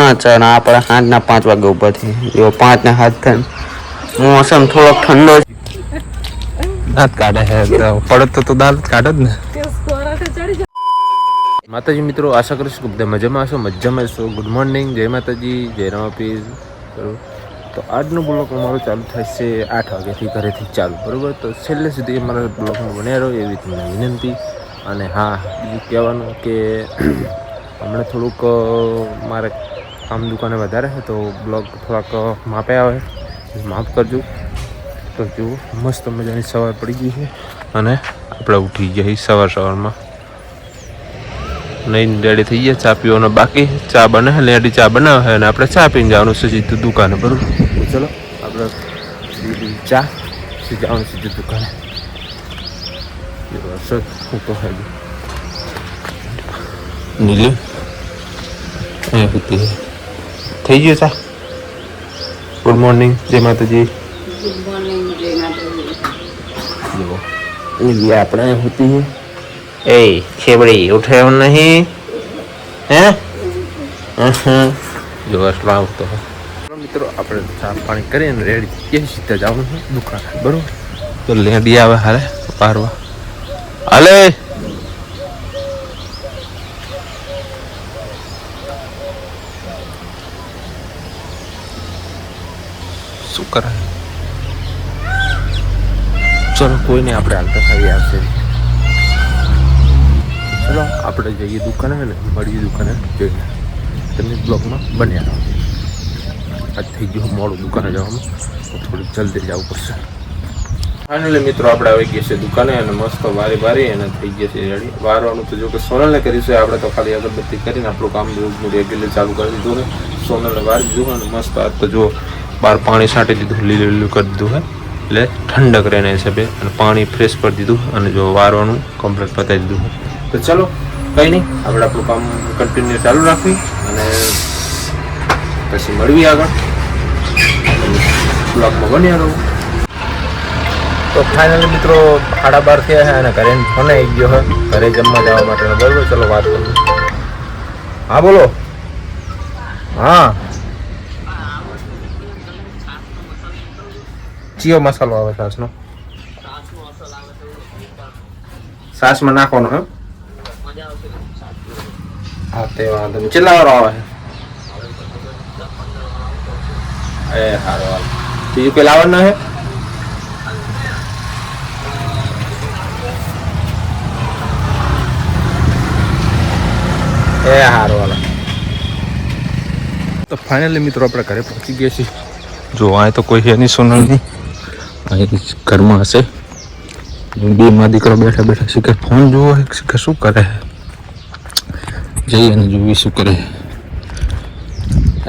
5 અને આપણે 5:05 વાગે ઊભા થઈ. જો 5:07 થાય. મોસમ થોડોક ઠંડો દાંત કાઢે છે. પડત તો દાંત કાઢે જ ને. માતાજી મિત્રો, આશા કરીશ કે બધા મજામાં હશો. મજામાં હશો. ગુડ મોર્નિંગ, જય માતાજી, જય રામાપીર. બરાબર, તો આજનો બ્લોગ અમારો ચાલુ થાય છે 8 વાગ્યાથી, ઘરેથી ચાલુ. બરાબર, તો છેલ્લે સુધી અમારા બ્લોગમાં બન્યા રહો એવી તમને વિનંતી. અને હા, બીજું કહેવાનું કે હમણાં થોડુંક મારે કામ દુકાને વધારે છે, તો બ્લોગ થોડાક માપે આવે, માફ કરજો. તો જુઓ, મસ્ત મજાની સવાર પડી ગઈ છે અને આપણે ઉઠી જઈએ સવારમાં. નહીં રેડી થઈ ગયા, ચા પીવાનો બાકી. ચા બને લેડી ચા બનાવે અને આપણે ચા પીને જવાનું છે સીધું દુકાને. બરાબર, ચલો આપણે ચા જવાનું સીધું દુકાને. વરસાદ હું તો નીલે થઈ ગયું ચા. ગુડ મોર્નિંગ, જય માતાજી. ગુડ મોર્નિંગ, જય માતાજી. આપણે હોતી એ ખેબડી ઉઠાયો નહીં હે. જો असला આવતો મિત્રો, આપણે ચા પાણી કરીને રેડી થઈ સીધા જવાનું છે દુકાને. બરોબર, તો લેડી આવે હારે પારવા. હાલે શું કરે? ચલો કોઈ નહીં, આપણે હાલતા ખાઈ આવશે. ચલો આપણે જઈએ દુકાને ને મળીએ દુકાને જોઈને. તમે બ્લોગમાં બન્યા રહો. આજ થઈ ગયું મોડું દુકાને જવાનું, થોડુંક જલ્દી જવું પડશે. ફાઇનલી મિત્રો, આપણે આવી ગયા છે દુકાને અને મસ્ત વારી અને થઈ ગયા છે રેડી. વારવાનું તો જો કે સોનલને કરીશું, આપણે તો ખાલી અગરબત્તી કરીને આપણું કામ રેગ્યુલર ચાલુ કરી દીધું ને. સોનલને વારી દીધું અને મસ્ત આજ તો જો બહાર પાણી છાંટી દીધું, લીલું કરી દીધું હે, એટલે ઠંડક રહેને હિસાબે. અને પાણી ફ્રેશ કરી દીધું અને જો વારવાનું કમ્પ્લીટ પતાવી દીધું. તો ચલો કંઈ નહીં, આપણે આપણું કામ કન્ટિન્યુ ચાલુ રાખવી અને પછી મળવી આગળ બ્લોગમાં બન્યા રહો. તો ફાઇનલી મિત્રો 12:30 થયા છે અને ઘરે ફોન આવી ગયો છે ઘરે જમવા જવા માટેનો. બરાબર, ચલો વાત કરું. હા બોલો. હા, ચિયો મસાલો આવે છાસનો? છાસમાં નાખવાનો હે? હા તે વાંધો નહીં. કેટલા વાર આવે? એ સારો હાલ. બીજું કંઈ લાવવાનું હે? એ સારું હાલ. તો ફાઇનલી મિત્રો, આપણે ઘરે પહોંચી ગયા છીએ. જો આ તો કોઈ છે નહીં, સોનલ નહીં, અહીં ઘરમાં હશે. બે માં દીકરો બેઠા બેઠા શીખે ફોન જોવો, શીખે શું કરે જઈએ અને જોવી શું કરે.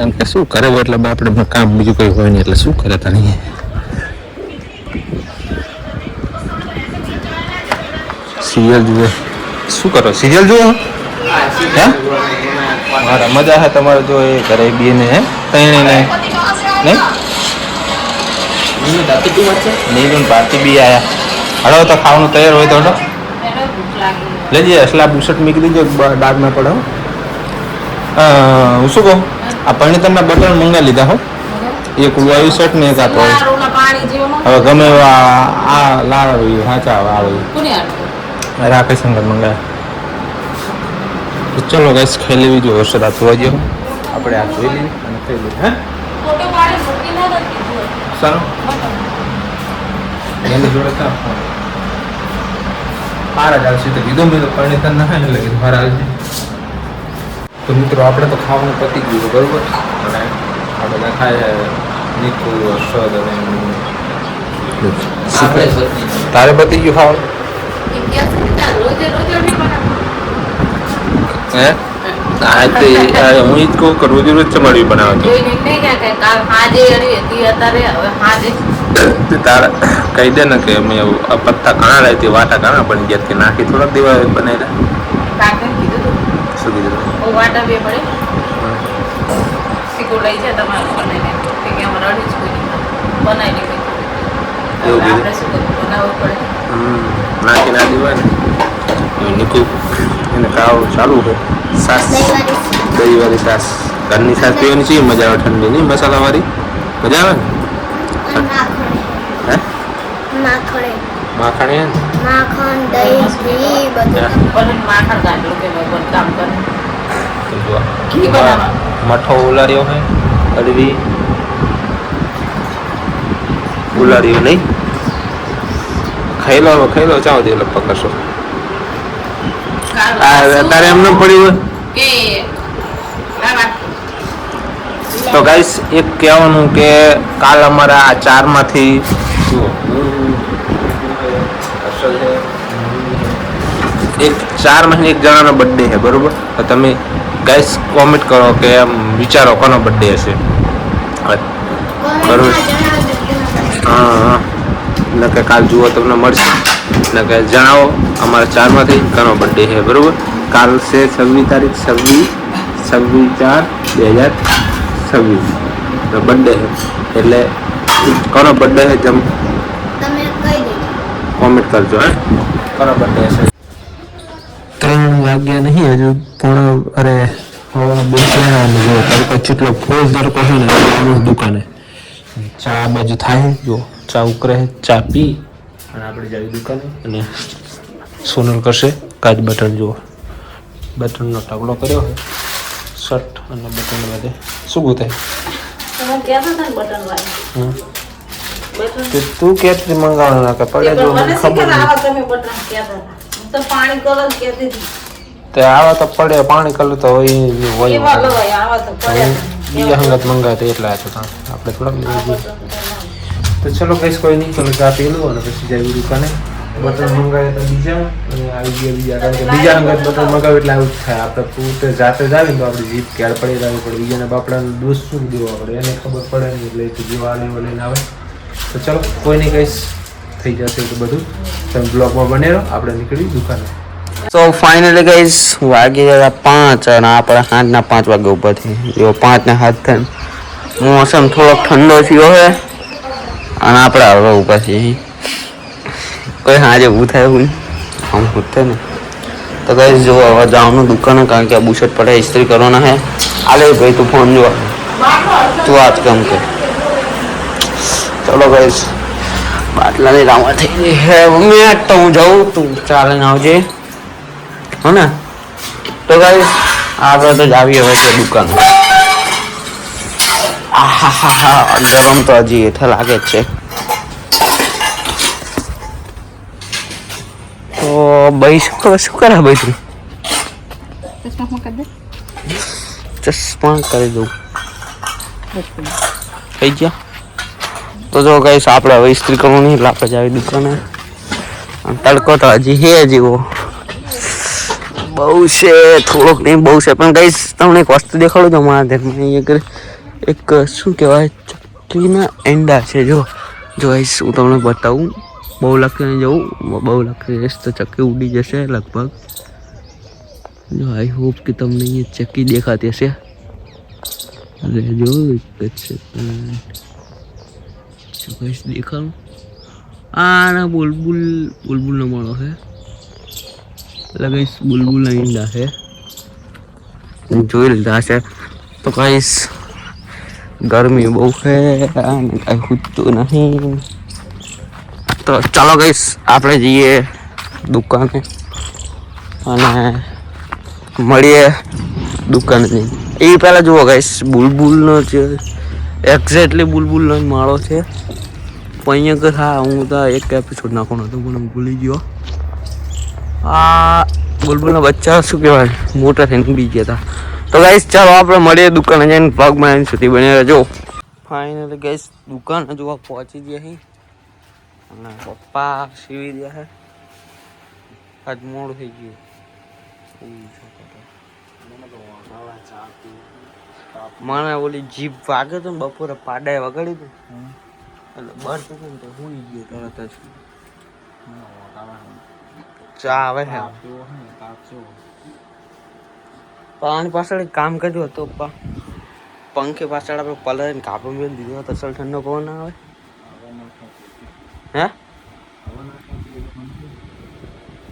એમ કે શું કરે એટલે આપણે કામ બીજું કંઈ હોય નહીં, એટલે શું કરે તાણી. સિરિયલ જુએ. શું કરો? સિરિયલ જુઓ હે? મારા મજા છે તમારે જો એ ઘરે બેને હે તઈને નહીં નીલું ભારતી બી આયા. હળો તો ખાવાનું તૈયાર હોય તો લેજે. અસલા બુશર્ટ મૂકી દીજો, ડાઘ ના પડે. હું શું કહું, આ પરિણીતરના બટન મંગાવી લીધા હો. એક વાયુ શર્ટ ને એક આપો. હવે ગમે એવા આ લાવ સાચા આવે રાકેશ શંકર મંગાવ્યા. ચલો ગેસ ખાઈ લેવી જો વરસાદ આ જોવા જેવો. આપણે આ જોઈ લઈએ અને ખાઈ લઈએ. હે સારું એની જોડે કા મારા જ આવશે તો કીધું મેં તો પરિણીતન ના ખાય એટલે કીધું મારા આવશે. તો મિત્રો, આપણે તો ખાવાનું પતી ગયું બરોબર. અને આ બધા ખાય નીકુ હર્ષદ અને તારે પતી ગયું ખાવાનું? હે હું ઈ જ કહું કે રોજ રોજ ચમાડી બનાવે તારા કહી દે ને કે અમે પત્તા ઘણા લાવી વાટા ઘણા બની ગયા કે નાખી થોડાક દેવા બનાવેલા. શું કીધું? નાખી ના દેવાય ને નીકળું એને ખાવ ચાલુ હોય. સાસ દહીં વાળી સાસ ઘરની છાશ પીવાની છે મજા આવે ઠંડીની મસાલાવાળી મજા આવે ને હે માખણ હે ને? માખણ દહીં ઘી બધું પણ માખણ કાઢો કે બધું કામ કરે તો જો ઘી બનાવો મઠો ઉલાર્યો હે અડવી ઉલાર્યો નહીં ખાઈ લો ચાવ દે લગભગ કરશો તારે એમને પડ્યું કે તો ગાઈસ એક કહેવાનું કે કાલ અમારા આ ચારમાંથી એક ચારમાંથી એક જણાનો બર્થડે છે બરોબર તો તમે ગાઈસ કોમેન્ટ કરો કે એમ વિચારો કોનો બર્થડે હશે બરોબર હા ને કે કાલ જુઓ તમને મળશે ને કે જણાવો અમારા ચારમાંથી કોનો બર્થડે છે બરોબર કાલ છે 26 તારીખ 26/4/2026 બર્થડે છે એટલે કોનો બર્થડે છે જેમ તમે કહી દેજો કોમેન્ટ કરજો હે કોનો બર્થડે છે 3 વાગ્યા નહીં હજુ પોણા અરે હવા બેસ્યા અને જો તડકો કેટલો ફોલ તડકો છે ને દુકાને ચા બાજુ થાય જો ચા ઉકરે ચા પી અને આપણે જઈએ દુકાને અને સોનલ કરશે કાચ બટન જુઓ બટનનો ટગડો કર્યો હોય શર્ટ અને બટન બધે શું ગોતાય તમે કહેતા હતા ને બટન વાળી બટન તો તું ક્યાંથી મંગાવવાના કે પડે જો મને ખબર નહીં આવા તમે બટન કહેતા હતા હું તો પાણી કલર કહેતી હતી તે આવા તો પડે પાણી કલર તો હોય એવા લવાય આવા તો પડે બીજા હંગત મંગાવે એટલા હતા આપણે થોડા તો ચલો કઈશ કોઈ નહીં ચલો ચા પી લો અને પછી જઈએ દુકાને બટન મંગાવે તો બીજા અને આવી ગયા બીજા કારણ કે બીજા હંગત બટન મંગાવે એટલે આવું જ થાય આપણે પોતે જાતે જ આવીને તો આપણી જીભ ક્યારે પડી લાવવી પડે બીજાને બાપડાને દોષ શું દેવા પડે એને ખબર પડે નહીં એટલે તો જેવા આને લઈને આવે તો ચલો કોઈ નહીં કહીશ થઈ જશે તો બધું તમે બ્લોગમાં બને રહો આપણે નીકળી દુકાને તો ફાઇનલી ગાઈસ વાગી ગયા 5 અને આપણે સાંજના 5 વાગે ઊભા થઈ જો 5 ને 7 થાય મોસમ થોડોક ઠંડો થયો છે અને આપણે હવે ઊભા છીએ કોઈ સાંજે ઊભું થાય એવું આમ ઉઠે ને તો ગાઈસ જો હવે જવાનું દુકાને કારણ કે આ બુશર્ટ પડે ઇસ્ત્રી કરવાના છે આલે ભાઈ તું ફોન જો તું આજ કામ કર ચલો ગાઈસ બાટલાની રામા થઈ ગઈ હે મમ્મી તો હું જાઉં તું ચાલીને આવજે હો ને તો ગાઈસ આપણે તો જ આવીએ હવે છે દુકાન આહાહા ગરમ તો હજી હેઠે લાગે જ છે તો ભાઈ શું કરે ભાઈ ચશ્મા કરી દઉં થઈ ગયા તો જો ગાઈસ આપણે હવે ઇસ્ત્રી કરવાની એટલે આપણે જ આવી દુકાને તડકો તો હજી હે જેવો બહુ છે થોડોક નહીં બહુ છે પણ ગાઈસ તમને એક વસ્તુ દેખાડું તો મારા ધ્યાનમાં અહીંયા એક શું કહેવાય ચક્કીના એંડા છે જો ગાઈસ હું તમને બતાવું બહુ લખીને જવું બહુ લખી જઈશ તો ચક્કી ઉડી જશે લગભગ જો આઈ હોપ કે તમને અહીંયા ચક્કી દેખાતી હશે અરે જો એક જ છે ગાઈસ દેખાડું ના બુલબુલનો મળો છે ગાઈસ બુલબુલના ઈંડા છે જોઈ લીધા છે તો ગાઈસ ગરમી બહુ છે અને કઈ ખૂટતું નહીં તો ચાલો ગાઈસ આપણે જઈએ દુકાને અને મળીએ દુકાને એ પહેલાં જુઓ ગાઈસ બુલબુલનો જે એક્ઝેક્ટલી બુલબુલનો જ માળો છે પણ અહીંયા કે હા હું તો એક એપિસોડ નાખવાનો હતો પણ ભૂલી ગયો આ બુલબુલના બચ્ચા શું કહેવાય મોટા થઈને ઉડી ગયા હતા તો ગાઈસ ચાલો આપણે મળીએ દુકાને જઈને બ્લોગમાં એની સુધી બની રહેજો ફાઇનલી ગાઈસ દુકાને જોવા પહોંચી ગયા અહીં અને પપ્પા સીવી રહ્યા છે આજ મોડું થઈ ગયું મને ઓલી જીભ વાગે તો ને બપોરે પાડાએ વગાડી હતું એટલે બહાર તો હુઈ ગયો તરત જ ચા આવે છે પાણી પાછળ એક કામ કર્યું હતું પંખે પાછળ આપણે પલર કાપડ મેળ દીધો તો અસલ ઠંડો પવન ના આવે હે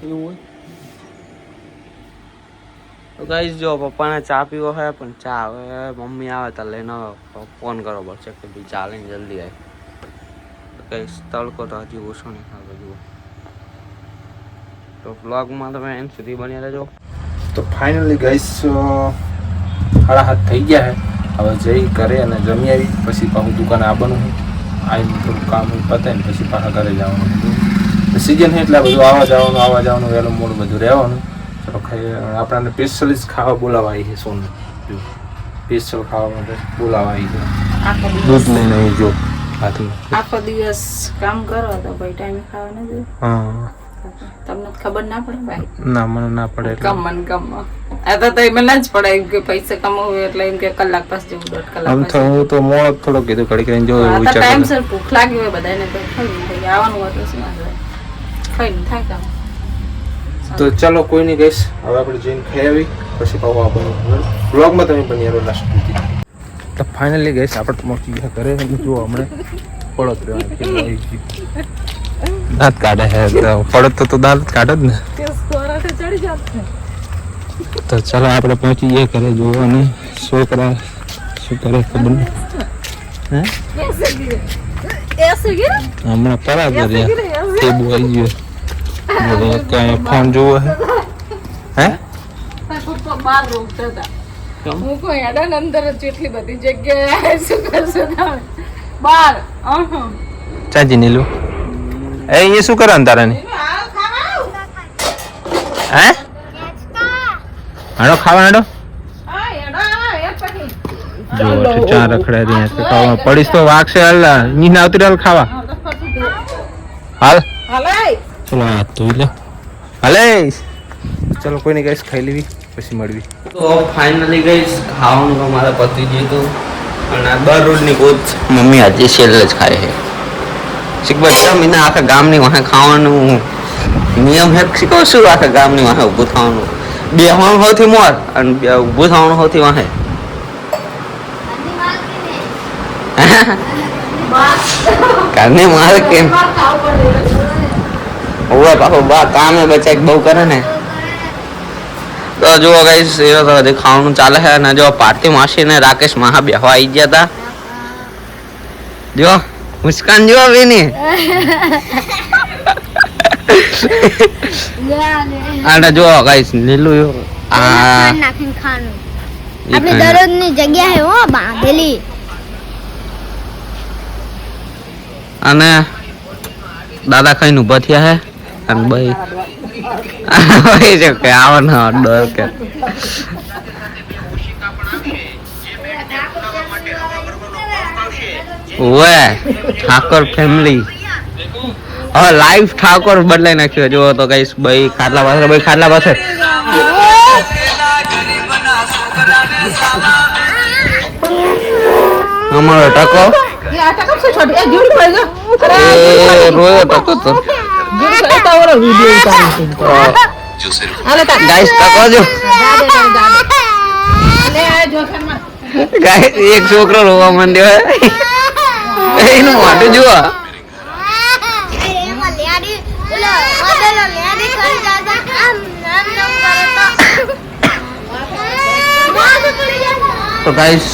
એવું હોય તો ગાઈસ જો પપ્પાને ચા પીવો છે પણ ચા હવે મમ્મી આવે તો લઈને ફોન કરવો પડશે કે ભાઈ ચા લઈને જલ્દી આવે. ગાઈસ તડકો તો હજી ઓછો નહીં આવે જુઓ. તો વ્લોગમાં તમે એન્ડ સુધી બની રહેજો. તો ફાઇનલી ગાઈસ 7:30 થઈ ગયા છે. હવે જઈ ઘરે અને જમી આવી પછી પાછું દુકાને આવવાનું છે. આવીને થોડું કામ પતાવીને પછી પાછા ઘરે જવાનું. સિઝન છે એટલે બધું આવવા જવાનું વહેલું મોડું બધું રહેવાનું. ચલો આપણને સ્પેશિયલી ખાવા બોલાવા આવી છે સોનું. જો સ્પેશિયલ ખાવા માટે બોલાવા આવી છે. દૂધ લઈને આવી જો હાથમાં. આખો દિવસ કામ કરો તો ભાઈ ટાઈમે ખાવા ન જોઈએ. હા તમને ખબર ના પડે ભાઈ? ના મને ના પડે એટલે ગમ આ તો મને ના જ પડે એમ કે પૈસા કમાવું એટલે એમ કે કલાક પાસ જેવું 1.5 કલાક આમ તો હું તો મોડો થોડો કીધું ઘડી કરીને જો એવું વિચાર ટાઈમ સર ભૂખ લાગી હોય બધાને તો ખાઈ ભાઈ આવવાનું હોય તો શું વાંધો ખાઈને થાય કામ. તો ચલો કોઈ નહીં ગઈશ હવે આપણે જઈને ખાઈ આવી પછી પાછું આવવાનું બ્લોગમાં તમે બની યાર લાસ્ટ સુધી. તો ફાઇનલી ગઈશ આપણે પહોંચી ગયા ઘરે જો હમણાં પડત રહેવાનું દાંત કાઢે છે પડત તો દાંત કાઢે જ ને. તો ચાલો આપણે પહોંચી ગયા ઘરે જોવાની છોકરા શું કરે ખબર નહીં. હમણાં પરા કર્યા તે બોઈ ગયો કઈ ફોન જોવો હે હું કોઈ હેડા અંદર જેટલી બધી જગ્યાએ શું કરશે બાર ચાજી નીલું એ શું કરે તારાની હે હાડો ખાવા હાડો જો ચા રખડા દે ખાવા પડીશ તો વાગશે હાલ ની ના આવતી હાલ ખાવા હાલ ચલો આ તો લે હાલે ચલો કોઈ નહીં ગઈશ ખાઈ લેવી પછી મળવી. તો ફાઇનલી ગાઈસ ખાવાનું તો મારા પતી ગયું હતું અને આ દરરોજની ગોત મમ્મી આજે છેલ્લે જ ખાય છે. શીખવા 6 મહિના આખા ગામની વાહે ખાવાનું નિયમ હે શીખો શું આખા ગામની વાહે ઊભું થવાનું બેહવાનું સૌથી મોર અને ઊભું થવાનું સૌથી વાહે. કાને મારે કેમ ઓવે પાછો બા કામે બચાક બહુ કરે ને. તો જો ગાઈસ એ તો હજી ખાવાનું ચાલે છે અને જો પાર્ટી માસી ને રાકેશ મહા બેહવા આવી ગયા હતા. જો મુસ્કાન જો બેની આને જો ગાઈસ નીલું આ નાખીને ખાનું આપણે દરરોજની જગ્યા હે હો બાંધેલી. અને દાદા ખાઈને ઉભા થયા હે અને ભાઈ છે કે આવો ને ડર કે ઓએ ઠાકોર ફેમિલી હવે લાઈફ ઠાકોર બદલાઈ નાખ્યો જો તો ગાઈસ ભાઈ ખાટલા પાસે અમારો ટકો રોયો ટકો તો ગાઈસ ટકો જો ગાઈસ એક છોકરો રોવા માંડ્યો હે એનું મોઢું જુઓ. તો ગાઈસ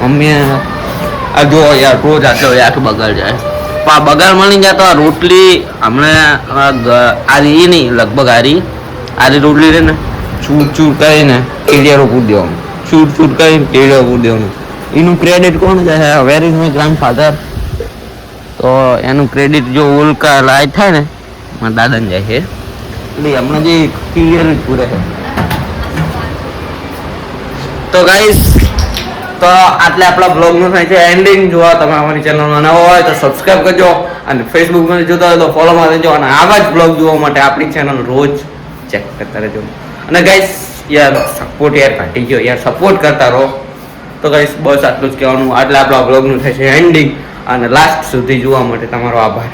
મમ્મી આ જો યાર રોજ આટલો આખું બગાડ જાય પણ બગાડ મળી જાય તો આ રોટલી હમણાં આરી નહીં લગભગ આરી રોટલી રહે ને ચૂર કરીને કેડિયારો પૂરી દેવાનું ચૂર કરીને કેડિયારો પૂરી દેવાનું. એનું ક્રેડિટ કોણ જાય વેર ઇઝ માય ગ્રાન્ડફાધર. તો એનું ક્રેડિટ જો ઉલ્કા લાય થાય ને મારા દાદાને જાય છે એટલે હમણાં જે ક્લિયર જ પૂરે છે. તો ગાઈસ તો આટલે આપણા બ્લોગનું થાય છે એન્ડિંગ. જોવા તમે અમારી ચેનલમાં નવો હોય તો સબસ્ક્રાઈબ કરજો અને ફેસબુકમાં જોતા હોય તો ફોલોમાં રહેજો અને આવા જ બ્લોગ જોવા માટે આપણી ચેનલ રોજ ચેક કરતા રહેજો. અને ગાઈસ યાર સપોર્ટ યાર ઘટી ગયો યાર સપોર્ટ કરતા રહો. તો ગાઈસ બસ આટલું જ કહેવાનું. આટલે આપણા બ્લોગનું થાય છે એન્ડિંગ અને લાસ્ટ સુધી જોવા માટે તમારો આભાર.